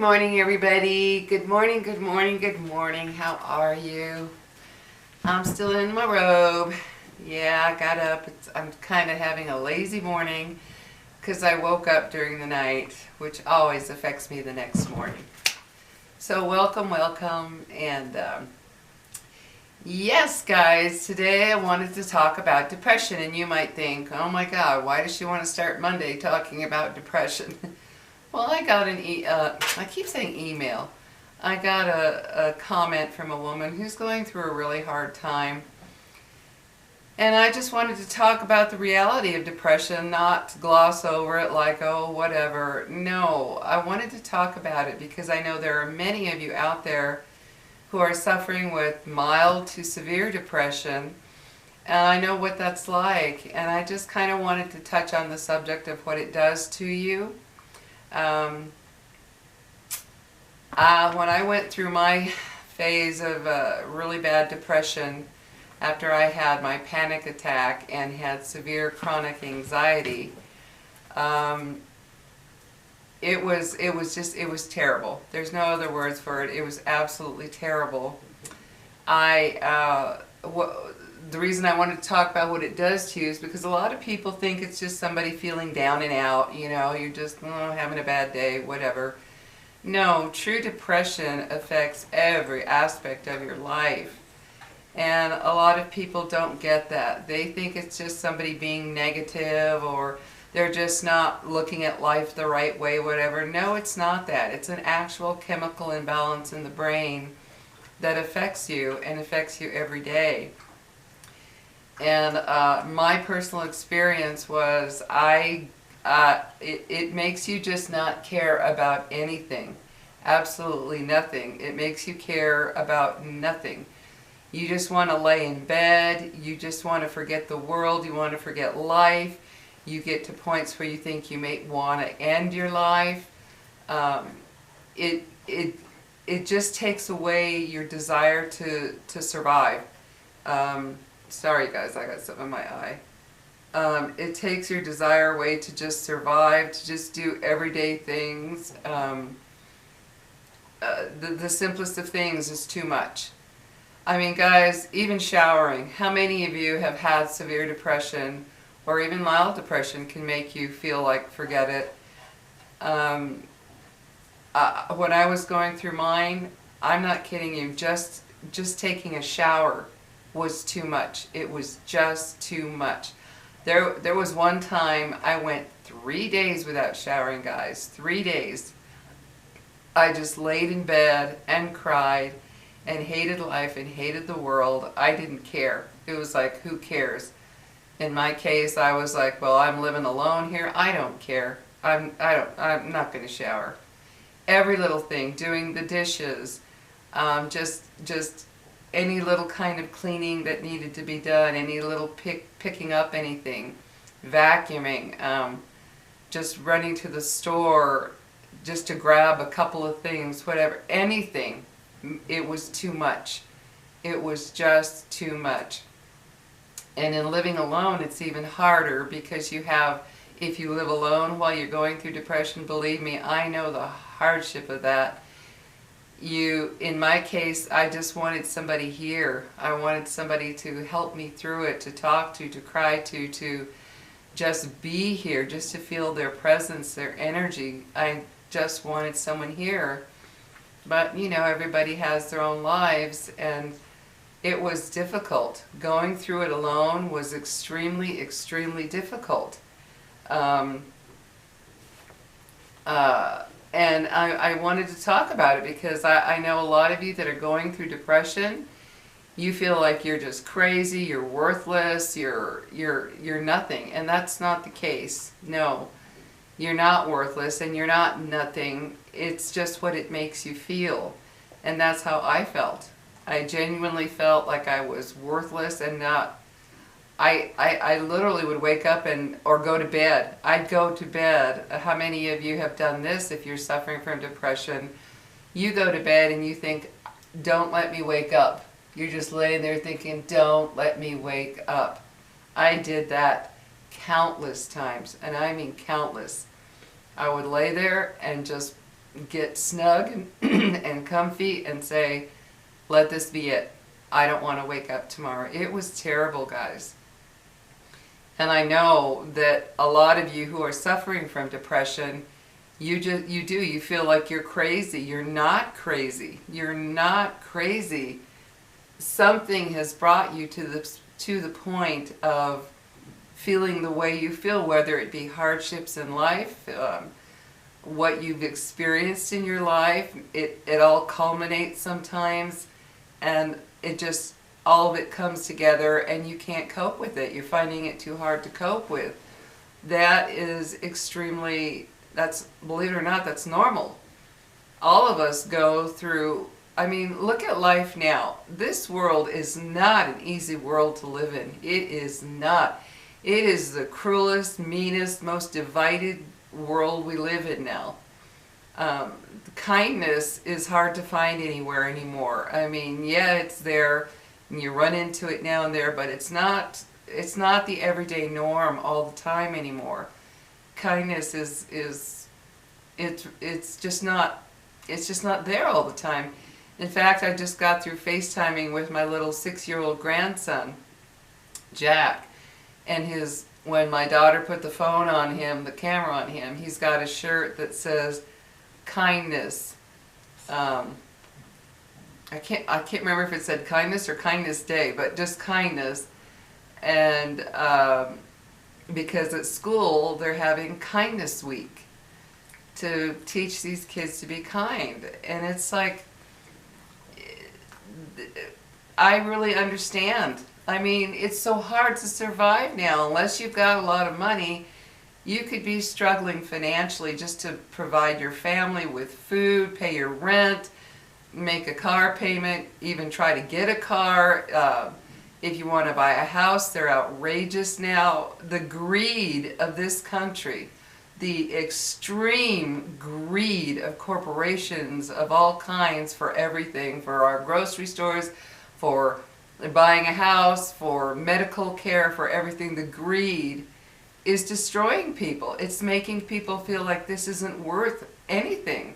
morning, everybody. Good morning, good morning, good morning. How are you? I'm still in my robe. Yeah, I got up. I'm kind of having a lazy morning because I woke up during the night, which always affects me the next morning. So welcome, welcome. And yes, guys, today I wanted to talk about depression. And you might think, oh my God, why does she want to start Monday talking about depression? Well, I got I keep saying email. I got a comment from a woman who's going through a really hard time. And I just wanted to talk about the reality of depression, not gloss over it like, oh, whatever. No, I wanted to talk about it because I know there are many of you out there who are suffering with mild to severe depression. And I know what that's like. And I just kind of wanted to touch on the subject of what it does to you. When I went through my phase of really bad depression after I had my panic attack and had severe chronic anxiety, it was terrible. There's no other words for it. It was absolutely terrible. The reason I wanted to talk about what it does to you is because a lot of people think it's just somebody feeling down and out, you know, you're just having a bad day, whatever. No, true depression affects every aspect of your life. And a lot of people don't get that. They think it's just somebody being negative or they're just not looking at life the right way, whatever. No, it's not that. It's an actual chemical imbalance in the brain that affects you and affects you every day. And my personal experience was it makes you just not care about anything. Absolutely nothing. It makes you care about nothing. You just want to lay in bed. You just want to forget the world. You want to forget life. You get to points where you think you may want to end your life. It just takes away your desire to survive. Sorry guys, I got something in my eye. It takes your desire away to just survive, to just do everyday things. The simplest of things is too much. I mean, guys, even showering. How many of you have had severe depression or even mild depression can make you feel like forget it? When I was going through mine, I'm not kidding you, just taking a shower was too much. It was just too much. There was one time I went 3 days without showering, guys. 3 days. I just laid in bed and cried and hated life and hated the world. I didn't care. It was like, who cares? In my case, I was like, well, I'm living alone here. I don't care. I'm not going to shower. Every little thing, doing the dishes, just any little kind of cleaning that needed to be done, any little picking up anything, vacuuming, just running to the store just to grab a couple of things, whatever, anything. It was too much. It was just too much. And in living alone, it's even harder because if you live alone while you're going through depression, believe me, I know the hardship of that. In my case, I just wanted somebody here. I wanted somebody to help me through it, to talk to cry to just be here, just to feel their presence, their energy. I just wanted someone here. But, you know, everybody has their own lives, and it was difficult. Going through it alone was extremely, extremely difficult. And I wanted to talk about it because I know a lot of you that are going through depression, you feel like you're just crazy, you're worthless, you're nothing. And that's not the case. No, you're not worthless and you're not nothing. It's just what it makes you feel. And that's how I felt. I genuinely felt like I was worthless and not. I literally would wake up or go to bed. I'd go to bed. How many of you have done this if you're suffering from depression? You go to bed and you think, don't let me wake up. You're just laying there thinking, don't let me wake up. I did that countless times, and I mean countless. I would lay there and just get snug and, and comfy and say, let this be it. I don't want to wake up tomorrow. It was terrible, guys. And I know that a lot of you who are suffering from depression, you feel like you're crazy. You're not crazy. You're not crazy. Something has brought you to the point of feeling the way you feel, whether it be hardships in life, what you've experienced in your life. It all culminates sometimes, and it just, all of it comes together and you can't cope with it. You're finding it too hard to cope with. That is extremely, believe it or not, that's normal. All of us go through, I mean, look at life now. This world is not an easy world to live in. It is not. It is the cruelest, meanest, most divided world we live in now. Kindness is hard to find anywhere anymore. I mean, yeah, it's there, and you run into it now and there, but it's not the everyday norm all the time anymore. Kindness it's just not there all the time. In fact, I just got through FaceTiming with my little 6-year-old grandson, Jack, and when my daughter put the phone on him, the camera on him, he's got a shirt that says kindness. I can't remember if it said kindness or kindness day, but just kindness. And because at school they're having kindness week to teach these kids to be kind. And it's like, I really understand. I mean, it's so hard to survive now. Unless you've got a lot of money, you could be struggling financially just to provide your family with food, pay your rent, make a car payment, even try to get a car. If you want to buy a house, they're outrageous now. The greed of this country, the extreme greed of corporations of all kinds for everything, for our grocery stores, for buying a house, for medical care, for everything. The greed is destroying people. It's making people feel like this isn't worth anything.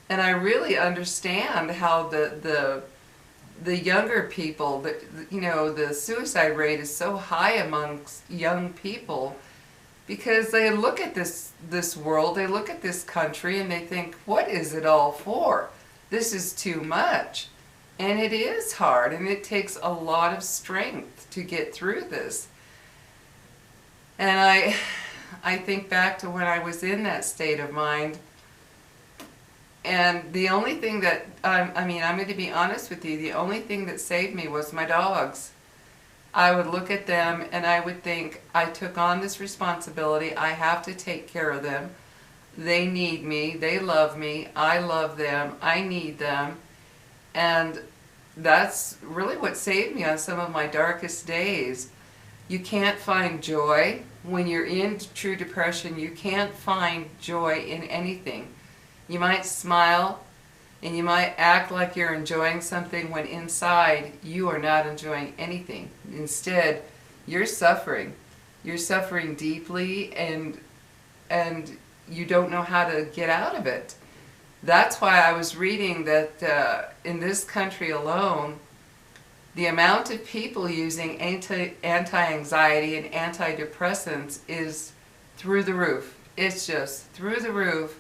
And I really understand how the younger people, the suicide rate is so high amongst young people, because they look at this world, they look at this country, and they think, what is it all for? This is too much. And it is hard, and it takes a lot of strength to get through this. And I think back to when I was in that state of mind, and the only thing that, I'm going to be honest with you, the only thing that saved me was my dogs. I would look at them and I would think, I took on this responsibility, I have to take care of them. They need me, they love me, I love them, I need them. And that's really what saved me on some of my darkest days. You can't find joy. When you're in true depression, you can't find joy in anything. You might smile and you might act like you're enjoying something when inside you are not enjoying anything. Instead, you're suffering. You're suffering deeply, and you don't know how to get out of it. That's why I was reading that in this country alone, the amount of people using anti-anxiety and antidepressants is through the roof. It's just through the roof,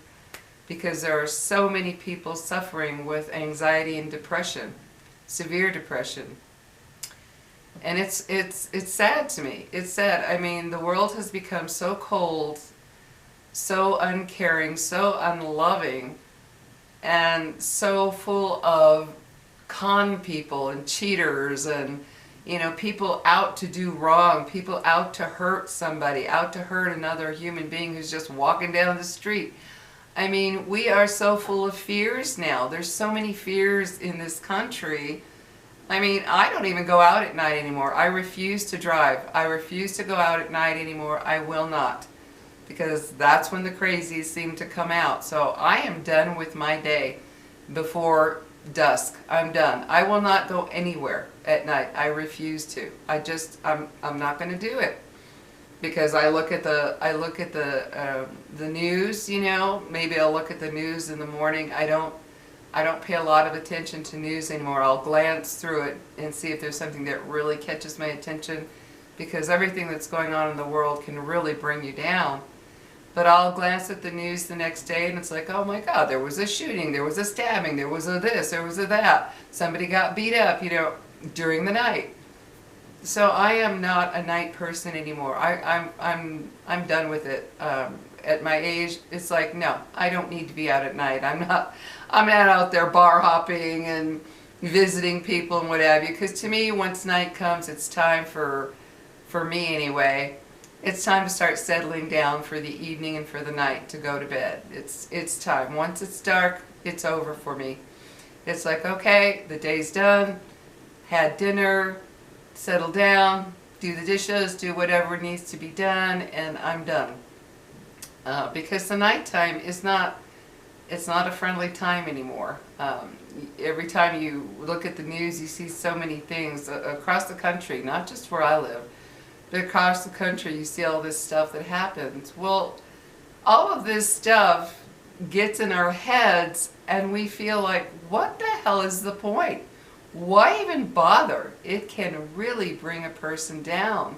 because there are so many people suffering with anxiety and depression, severe depression. And it's sad to me. It's sad. I mean, the world has become so cold, so uncaring, so unloving, and so full of con people and cheaters and, people out to do wrong, people out to hurt somebody, out to hurt another human being who's just walking down the street. I mean, we are so full of fears now. There's so many fears in this country. I mean, I don't even go out at night anymore. I refuse to drive. I refuse to go out at night anymore. I will not. Because that's when the crazies seem to come out. So I am done with my day before dusk. I'm done. I will not go anywhere at night. I refuse to. I'm not going to do it. because I look at the news. You know, maybe I'll look at the news in the morning. I don't pay a lot of attention to news anymore. I'll glance through it and see if there's something that really catches my attention, because everything that's going on in the world can really bring you down. But I'll glance at the news the next day and it's like, oh my God, there was a shooting, there was a stabbing, there was a this, there was a that. Somebody got beat up, you know, during the night. So I am not a night person anymore. I'm done with it. At my age, it's like, no, I don't need to be out at night. I'm not out there bar hopping and visiting people and what have you. Because to me, once night comes, it's time for me anyway, it's time to start settling down for the evening and for the night to go to bed. It's time. Once it's dark, it's over for me. It's like, okay, the day's done, had dinner, settle down, do the dishes, do whatever needs to be done, and I'm done. Because the nighttime is not, it's not a friendly time anymore. Every time you look at the news, you see so many things across the country, not just where I live, but across the country you see all this stuff that happens. Well, all of this stuff gets in our heads and we feel like, what the hell is the point? Why even bother? It can really bring a person down.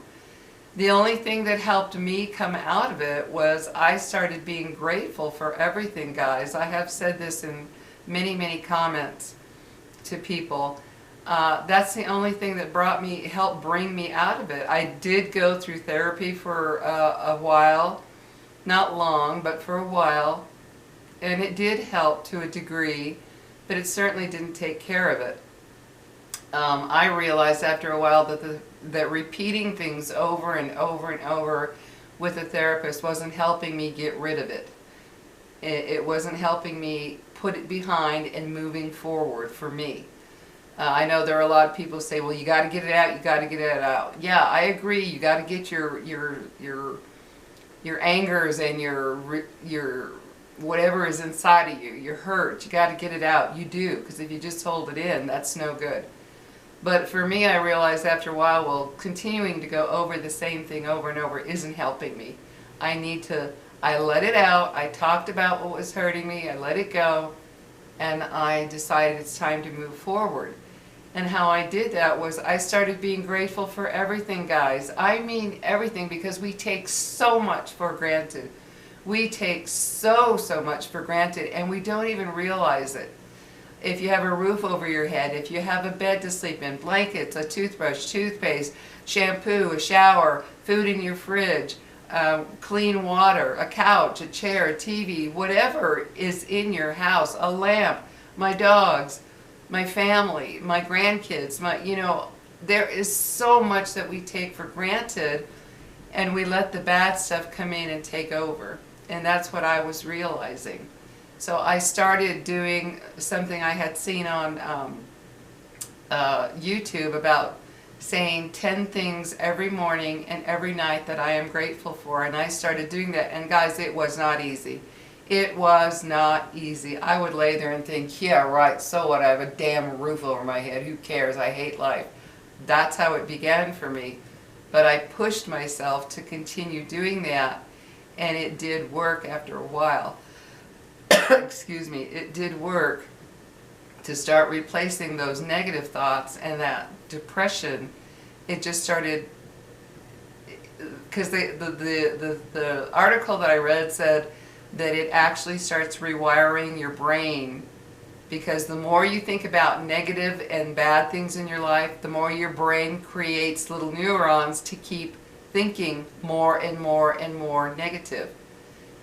The only thing that helped me come out of it was I started being grateful for everything, guys. I have said this in many, many comments to people. That's the only thing that helped bring me out of it. I did go through therapy for a while, not long, but for a while, and it did help to a degree, but it certainly didn't take care of it. I realized after a while that repeating things over and over and over with a therapist wasn't helping me get rid of it. It wasn't helping me put it behind and moving forward for me. I know there are a lot of people who say, well, you got to get it out, you got to get it out. Yeah, I agree. You got to get your angers and your whatever is inside of you, your hurt, you got to get it out. You do, because if you just hold it in, that's no good. But for me, I realized after a while, well, continuing to go over the same thing over and over isn't helping me. I let it out, I talked about what was hurting me, I let it go, and I decided it's time to move forward. And how I did that was I started being grateful for everything, guys. I mean everything, because we take so much for granted. We take so much for granted, and we don't even realize it. If you have a roof over your head, if you have a bed to sleep in, blankets, a toothbrush, toothpaste, shampoo, a shower, food in your fridge, clean water, a couch, a chair, a TV, whatever is in your house, a lamp, my dogs, my family, my grandkids, there is so much that we take for granted, and we let the bad stuff come in and take over. And that's what I was realizing. So I started doing something I had seen on YouTube about saying 10 things every morning and every night that I am grateful for. And I started doing that. And guys, it was not easy. It was not easy. I would lay there and think, yeah, right, so what? I have a damn roof over my head. Who cares? I hate life. That's how it began for me. But I pushed myself to continue doing that. And it did work after a while. Excuse me, it did work to start replacing those negative thoughts and that depression. It just started, because the article that I read said that it actually starts rewiring your brain, because the more you think about negative and bad things in your life, the more your brain creates little neurons to keep thinking more and more and more negative.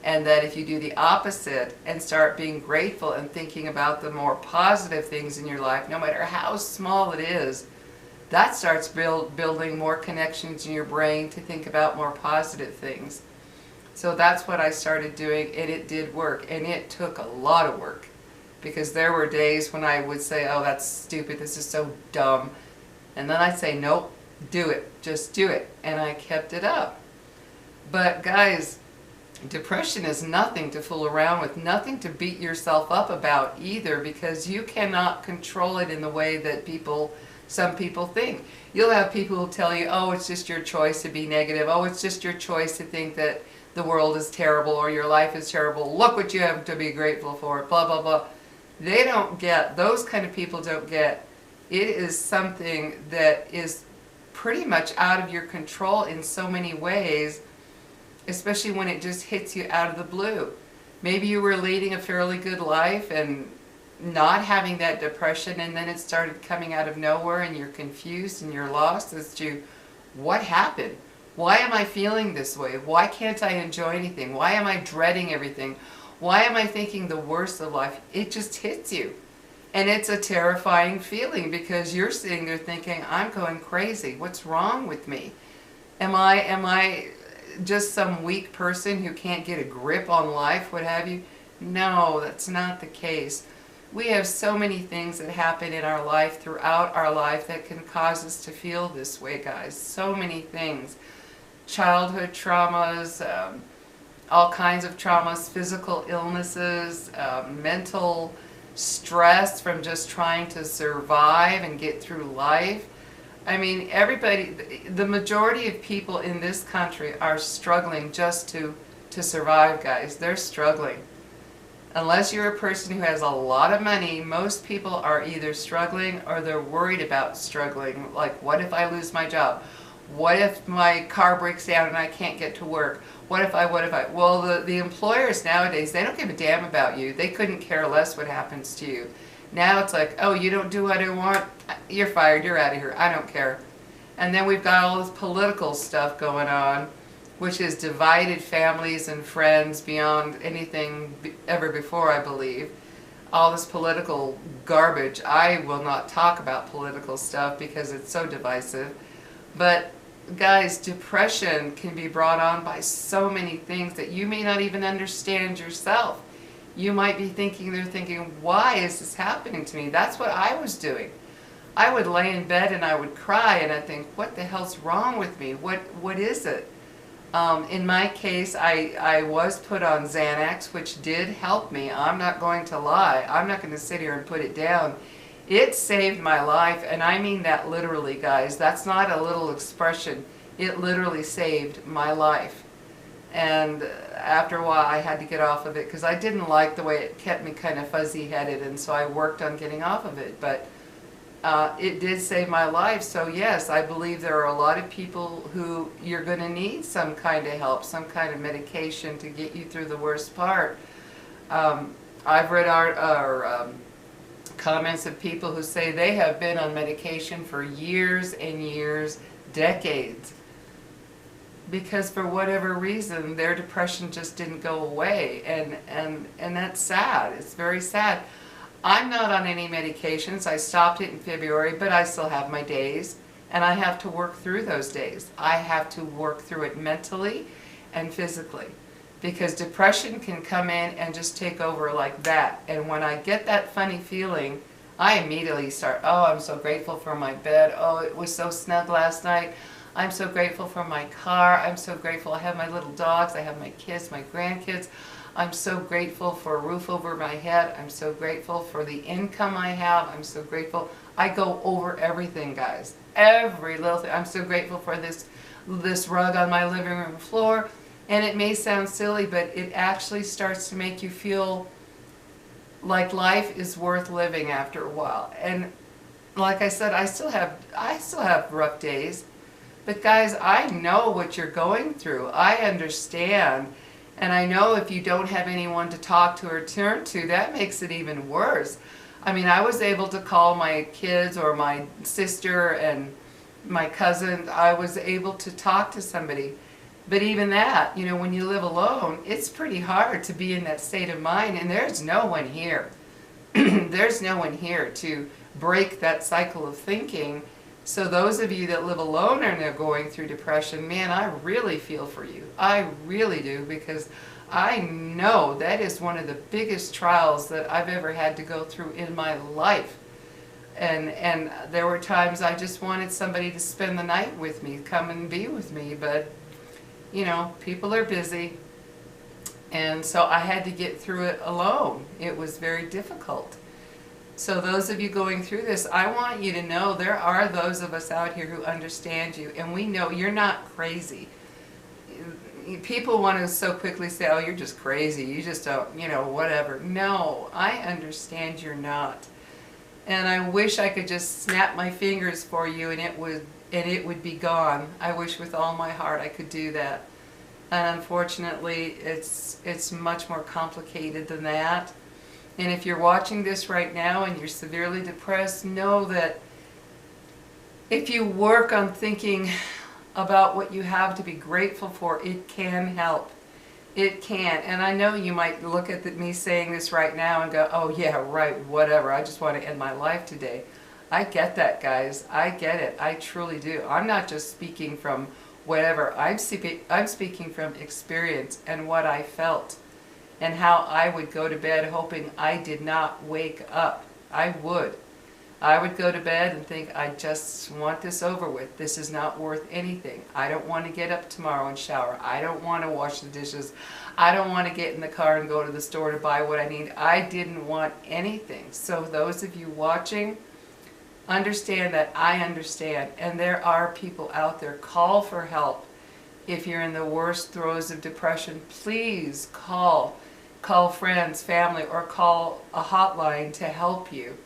And that if you do the opposite and start being grateful and thinking about the more positive things in your life, no matter how small it is, that starts building more connections in your brain to think about more positive things. So that's what I started doing, and it did work. And it took a lot of work, because there were days when I would say, oh, that's stupid, this is so dumb. And then I'd say, nope, do it, just do it. And I kept it up. But guys, depression is nothing to fool around with, nothing to beat yourself up about either, because you cannot control it in the way that people some people think. You'll have people who tell you, oh, it's just your choice to be negative. Oh, it's just your choice to think that the world is terrible or your life is terrible. Look what you have to be grateful for, blah, blah, blah. They don't get, those kind of people don't get, it is something that is pretty much out of your control in so many ways, especially when it just hits you out of the blue. Maybe you were leading a fairly good life and not having that depression, and then it started coming out of nowhere and you're confused and you're lost as to what happened. Why am I feeling this way? Why can't I enjoy anything? Why am I dreading everything? Why am I thinking the worst of life? It just hits you. And it's a terrifying feeling because you're sitting there thinking, I'm going crazy. What's wrong with me? Am I just some weak person who can't get a grip on life, what have you? No, that's not the case. We have so many things that happen in our life, throughout our life, that can cause us to feel this way, guys. So many things. Childhood traumas, all kinds of traumas, physical illnesses, mental stress from just trying to survive and get through life. I mean, everybody, the majority of people in this country are struggling just to survive, guys. They're struggling. Unless you're a person who has a lot of money, most people are either struggling or they're worried about struggling. Like, what if I lose my job? What if my car breaks down and I can't get to work? What if I? Well, the employers nowadays, they don't give a damn about you. They couldn't care less what happens to you. Now it's like, oh, you don't do what I want? You're fired, you're out of here, I don't care. And then we've got all this political stuff going on, which has divided families and friends beyond anything ever before, I believe. All this political garbage. I will not talk about political stuff because it's so divisive. But guys, depression can be brought on by so many things that you may not even understand yourself. You might be thinking, why is this happening to me? That's what I was doing. I would lay in bed and I would cry and I'd think, what the hell's wrong with me? What is it? In my case, I was put on Xanax, which did help me. I'm not going to lie. I'm not going to sit here and put it down. It saved my life, and I mean that literally, guys. That's not a little expression. It literally saved my life. And after a while, I had to get off of it because I didn't like the way it kept me kind of fuzzy-headed, and so I worked on getting off of it. But it did save my life. So yes, I believe there are a lot of people who you're going to need some kind of help, some kind of medication to get you through the worst part. I've read our comments of people who say they have been on medication for years and years, decades, because for whatever reason their depression just didn't go away, and that's sad. It's very sad. I'm not on any medications. I stopped it in February, but I still have my days, and I have to work through those days. I have to work through it mentally and physically, because depression can come in and just take over like that. And when I get that funny feeling, I immediately start, oh, I'm so grateful for my bed. Oh, it was so snug last night. I'm so grateful for my car. I'm so grateful I have my little dogs. I have my kids, my grandkids. I'm so grateful for a roof over my head. I'm so grateful for the income I have. I'm so grateful. I go over everything, guys. Every little thing. I'm so grateful for this rug on my living room floor. And it may sound silly, but it actually starts to make you feel like life is worth living after a while. And like I said, I still have rough days. But guys, I know what you're going through. I understand. And I know if you don't have anyone to talk to or turn to, that makes it even worse. I mean, I was able to call my kids or my sister and my cousin. I was able to talk to somebody. But even that, you know, when you live alone, it's pretty hard to be in that state of mind, and there's no one here. There's no one here to break that cycle of thinking. So those of you that live alone and are going through depression, man, I really feel for you. I really do, because I know that is one of the biggest trials that I've ever had to go through in my life. And there were times I just wanted somebody to spend the night with me, come and be with me, but you know, people are busy, and so I had to get through it alone. It was very difficult. So those of you going through this, I want you to know there are those of us out here who understand you, and we know you're not crazy. People want to so quickly say, oh, you're just crazy, you just don't, whatever. No, I understand you're not. And I wish I could just snap my fingers for you and it would be gone. I wish with all my heart I could do that. And unfortunately, it's much more complicated than that. And if you're watching this right now and you're severely depressed, know that if you work on thinking about what you have to be grateful for, it can help. It can. And I know you might look at me saying this right now and go, oh yeah, right, whatever, I just want to end my life today. I get that, guys. I get it. I truly do. I'm not just speaking from whatever. I'm speaking from experience and what I felt and how I would go to bed hoping I did not wake up. I would go to bed and think, I just want this over with. This is not worth anything. I don't want to get up tomorrow and shower. I don't want to wash the dishes. I don't want to get in the car and go to the store to buy what I need. I didn't want anything. So those of you watching, understand that I understand. And there are people out there. Call for help. If you're in the worst throes of depression, please call. Call friends, family, or call a hotline to help you.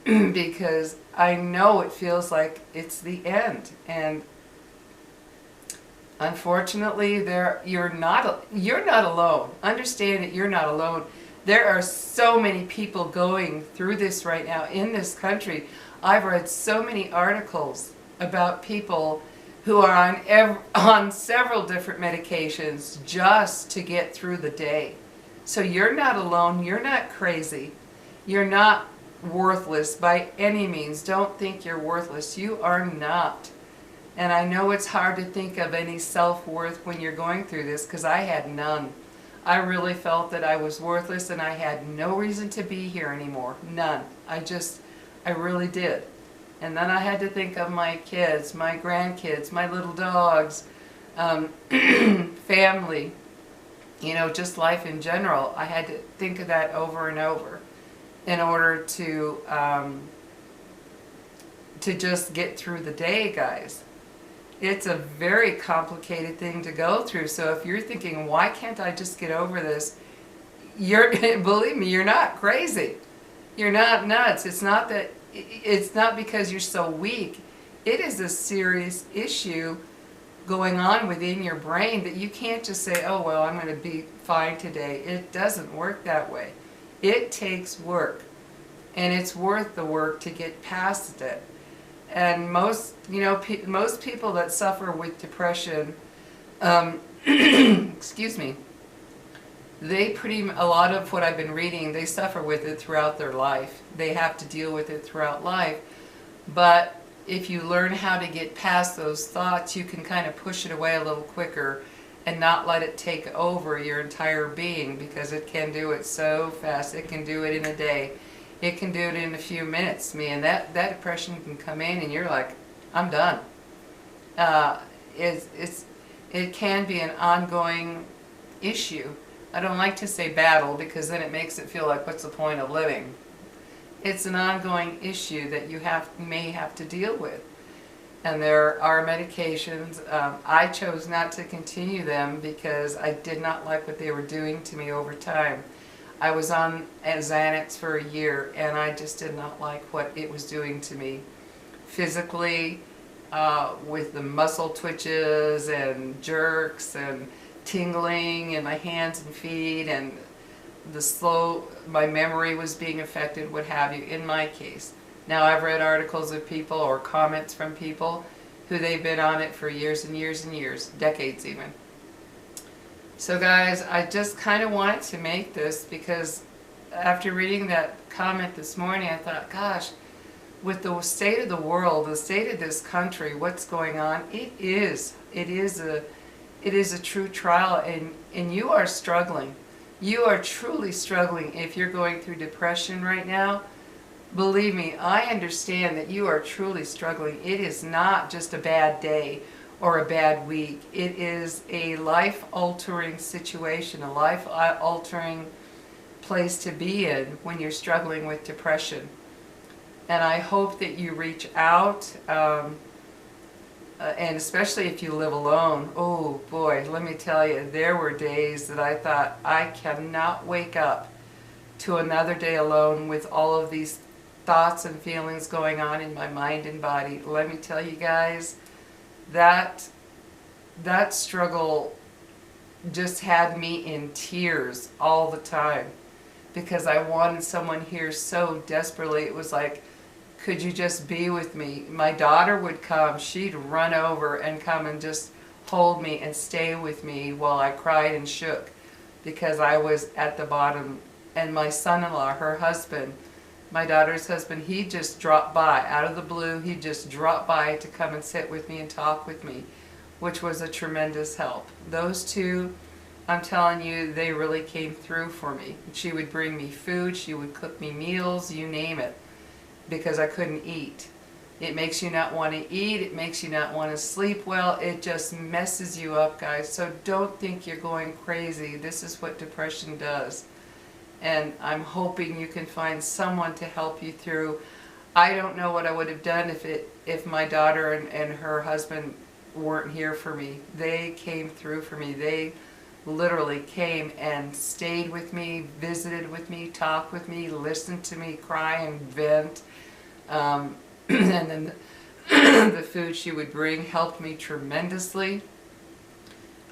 Because I know it feels like it's the end, and unfortunately you're not alone. Understand that you're not alone. There are so many people going through this right now in this country. I've read so many articles about people who are on several different medications just to get through the day. So you're not alone. You're not crazy. You're not worthless by any means. Don't think you're worthless. You are not. And I know it's hard to think of any self-worth when you're going through this, because I had none. I really felt that I was worthless and I had no reason to be here anymore. None. I really did. And then I had to think of my kids, my grandkids, my little dogs, family, just life in general. I had to think of that over and over in order to just get through the day, guys. It's a very complicated thing to go through. So if you're thinking, why can't I just get over this? Believe me, you're not crazy. You're not nuts. It's not because you're so weak. It is a serious issue going on within your brain that you can't just say, oh, well, I'm going to be fine today. It doesn't work that way. It takes work, and it's worth the work to get past it. And most people that suffer with depression, excuse me, a lot of what I've been reading, they suffer with it throughout their life. They have to deal with it throughout life. But if you learn how to get past those thoughts, you can kind of push it away a little quicker and not let it take over your entire being, because it can do it so fast. It can do it in a day. It can do it in a few minutes. Man, that depression can come in and you're like, I'm done. It can be an ongoing issue. I don't like to say battle, because then it makes it feel like, what's the point of living? It's an ongoing issue that you may have to deal with. And there are medications. I chose not to continue them because I did not like what they were doing to me over time. I was on Xanax for a year, and I just did not like what it was doing to me physically, with the muscle twitches and jerks and tingling in my hands and feet, and my memory was being affected, what have you, in my case. Now, I've read articles of people or comments from people who they've been on it for years and years and years, decades even. So guys, I just kind of wanted to make this because after reading that comment this morning, I thought, gosh, with the state of the world, the state of this country, what's going on, it is a true trial, and you are struggling. You are truly struggling if you're going through depression right now. Believe me, I understand that you are truly struggling. It is not just a bad day or a bad week. It is a life-altering situation, a life-altering place to be in when you're struggling with depression. And I hope that you reach out, and especially if you live alone. Oh boy, let me tell you, there were days that I thought, I cannot wake up to another day alone with all of these thoughts and feelings going on in my mind and body. Let me tell you guys, that struggle just had me in tears all the time, because I wanted someone here so desperately. It was like, could you just be with me? My daughter would come, she'd run over and come and just hold me and stay with me while I cried and shook because I was at the bottom. And my son-in-law, her husband, my daughter's husband, he just dropped by out of the blue. He just dropped by to come and sit with me and talk with me, which was a tremendous help. Those two, I'm telling you, they really came through for me. She would bring me food, she would cook me meals, you name it, because I couldn't eat. It makes you not want to eat, it makes you not want to sleep well, it just messes you up, guys. So don't think you're going crazy. This is what depression does. And I'm hoping you can find someone to help you through. I don't know what I would have done if my daughter and her husband weren't here for me. They came through for me. They literally came and stayed with me, visited with me, talked with me, listened to me cry and vent. And then the food she would bring helped me tremendously,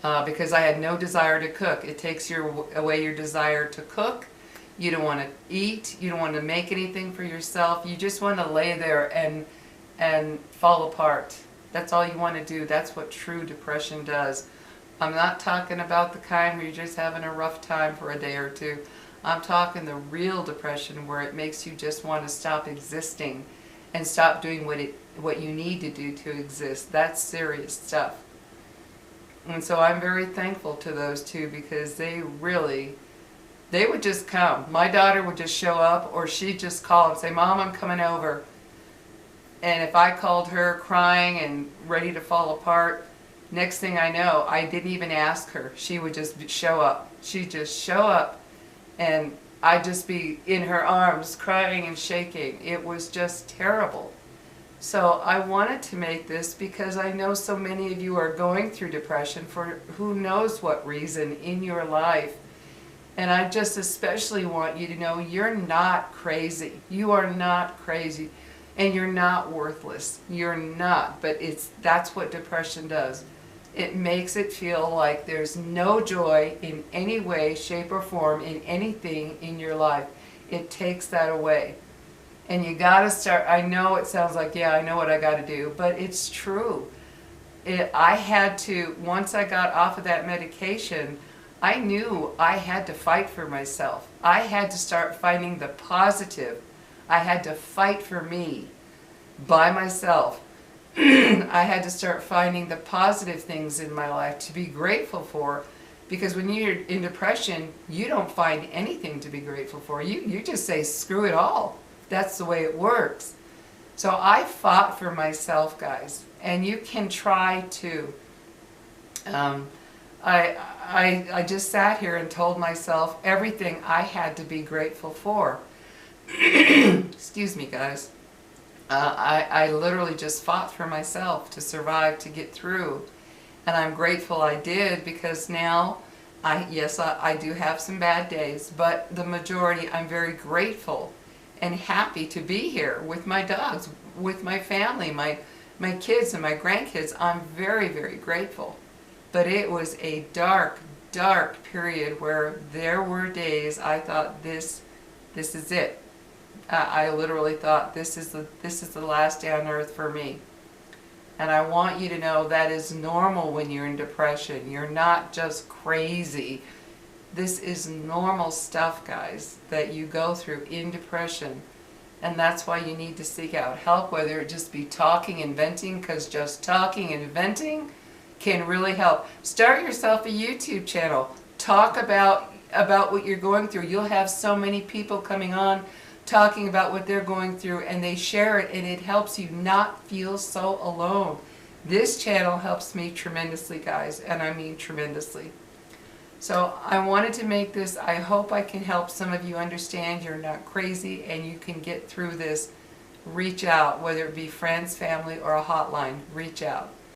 because I had no desire to cook. It takes away your desire to cook. You don't want to eat. You don't want to make anything for yourself. You just want to lay there and fall apart. That's all you want to do. That's what true depression does. I'm not talking about the kind where you're just having a rough time for a day or two. I'm talking the real depression where it makes you just want to stop existing and stop doing what you need to do to exist. That's serious stuff. And so I'm very thankful to those two, because they would just come. My daughter would just show up, or she'd just call and say, Mom, I'm coming over. And if I called her crying and ready to fall apart, next thing I know, I didn't even ask her. She would just show up. She'd just show up, and I'd just be in her arms crying and shaking. It was just terrible. So I wanted to make this because I know so many of you are going through depression for who knows what reason in your life. And I just especially want you to know you're not crazy. You are not crazy. And you're not worthless. You're not. But that's what depression does. It makes it feel like there's no joy in any way, shape, or form in anything in your life. It takes that away. And you got to start. I know it sounds like, yeah, I know what I got to do, but it's true. I had to, once I got off of that medication, I knew I had to fight for myself. I had to start finding the positive. I had to fight for me by myself. I had to start finding the positive things in my life to be grateful for, because when you're in depression, you don't find anything to be grateful for. You just say, screw it all. That's the way it works. So I fought for myself, guys, and you can try too. I just sat here and told myself everything I had to be grateful for. Excuse me, guys. I literally just fought for myself to survive, to get through. And I'm grateful I did, because now, yes, I do have some bad days, but the majority, I'm very grateful and happy to be here with my dogs, with my family, my kids and my grandkids. I'm very, very grateful. But it was a dark, dark period where there were days I thought, this is it. I literally thought, this is the last day on earth for me. And I want you to know that is normal when you're in depression. You're not just crazy. This is normal stuff, guys, that you go through in depression. And that's why you need to seek out help, whether it just be talking and venting, because just talking and venting can really help. Start yourself a YouTube channel. Talk about what you're going through. You'll have so many people coming on talking about what they're going through, and they share it, and it helps you not feel so alone. This channel helps me tremendously, guys, and I mean tremendously. So I wanted to make this. I hope I can help some of you understand you're not crazy and you can get through this. Reach out, whether it be friends, family, or a hotline. Reach out.